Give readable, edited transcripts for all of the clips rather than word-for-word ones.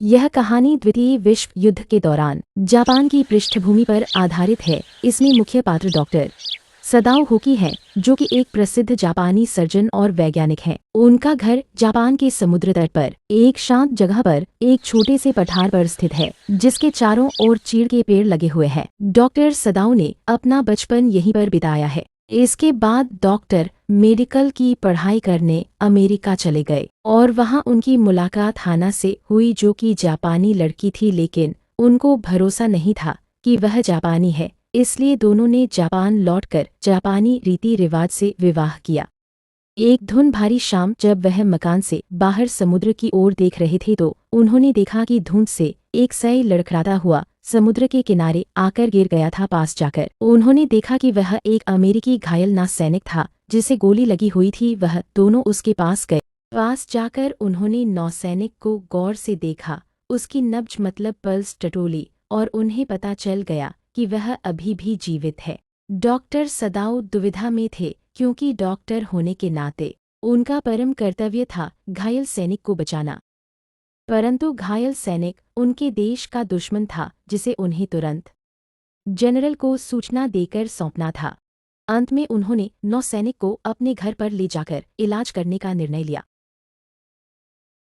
यह कहानी द्वितीय विश्व युद्ध के दौरान जापान की पृष्ठभूमि पर आधारित है। इसमें मुख्य पात्र डॉक्टर सदाओ होकी है, जो कि एक प्रसिद्ध जापानी सर्जन और वैज्ञानिक हैं। उनका घर जापान के समुद्र तट पर एक शांत जगह पर एक छोटे से पठार पर स्थित है, जिसके चारों ओर चीड़ के पेड़ लगे हुए हैं। डॉक्टर सदाओ ने अपना बचपन यहीं पर बिताया है। इसके बाद डॉक्टर मेडिकल की पढ़ाई करने अमेरिका चले गए और वहां उनकी मुलाकात हाना से हुई, जो कि जापानी लड़की थी, लेकिन उनको भरोसा नहीं था कि वह जापानी है। इसलिए दोनों ने जापान लौटकर जापानी रीति रिवाज से विवाह किया। एक धुंध भारी शाम जब वह मकान से बाहर समुद्र की ओर देख रहे थे तो उन्होंने देखा कि धुंध से एक सै लड़खड़ाता हुआ समुद्र के किनारे आकर गिर गया था। पास जाकर उन्होंने देखा कि वह एक अमेरिकी घायल नौसैनिक था, जिसे गोली लगी हुई थी। वह दोनों उसके पास गए। पास जाकर उन्होंने नौसैनिक को गौर से देखा, उसकी नब्ज मतलब पल्स टटोली और उन्हें पता चल गया कि वह अभी भी जीवित है। डॉक्टर सदाओ दुविधा में थे, क्योंकि डॉक्टर होने के नाते उनका परम कर्तव्य था घायल सैनिक को बचाना। परंतु घायल सैनिक उनके देश का दुश्मन था, जिसे उन्हें तुरंत जनरल को सूचना देकर सौंपना था। अंत में उन्होंने नौसैनिक को अपने घर पर ले जाकर इलाज करने का निर्णय लिया।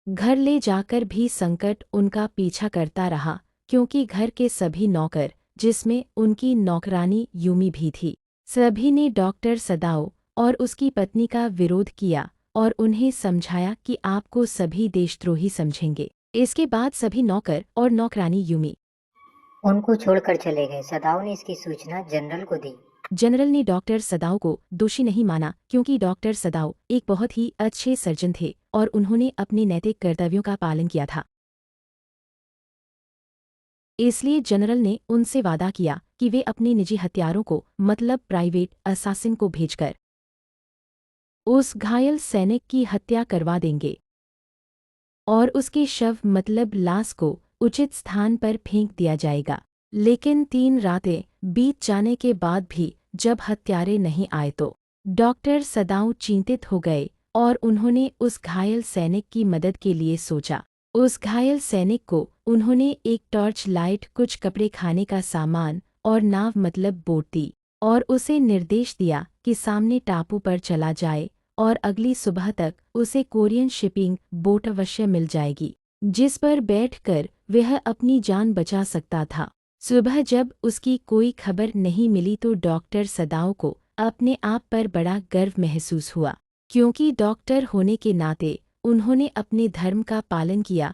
घर ले जाकर भी संकट उनका पीछा करता रहा, क्योंकि घर के सभी नौकर, जिसमें उनकी नौकरानी यूमी भी थी, सभी ने डॉक्टर सदाओ और उसकी पत्नी का विरोध किया और उन्हें समझाया कि आपको सभी देशद्रोही समझेंगे। इसके बाद सभी नौकर और नौकरानी यूमी उनको छोड़कर चले गए। सदाओ ने इसकी सूचना जनरल को दी। जनरल ने डॉक्टर सदाओ को दोषी नहीं माना, क्योंकि डॉक्टर सदाओ एक बहुत ही अच्छे सर्जन थे और उन्होंने अपने नैतिक कर्तव्यों का पालन किया था। इसलिए जनरल ने उनसे वादा किया कि वे अपने निजी हत्यारों को मतलब प्राइवेट असासिन को भेजकर उस घायल सैनिक की हत्या करवा देंगे और उसके शव मतलब लाश को उचित स्थान पर फेंक दिया जाएगा। लेकिन 3 रातें बीत जाने के बाद भी जब हत्यारे नहीं आए तो डॉक्टर सदाओ चिंतित हो गए और उन्होंने उस घायल सैनिक की मदद के लिए सोचा। उस घायल सैनिक को उन्होंने एक टॉर्च लाइट, कुछ कपड़े, खाने का सामान और नाव मतलब बोट दी और उसे निर्देश दिया कि सामने टापू पर चला जाए और अगली सुबह तक उसे कोरियन शिपिंग बोट अवश्य मिल जाएगी, जिस पर बैठकर वह अपनी जान बचा सकता था। सुबह जब उसकी कोई खबर नहीं मिली तो डॉक्टर सदाओ को अपने आप पर बड़ा गर्व महसूस हुआ, क्योंकि डॉक्टर होने के नाते उन्होंने अपने धर्म का पालन किया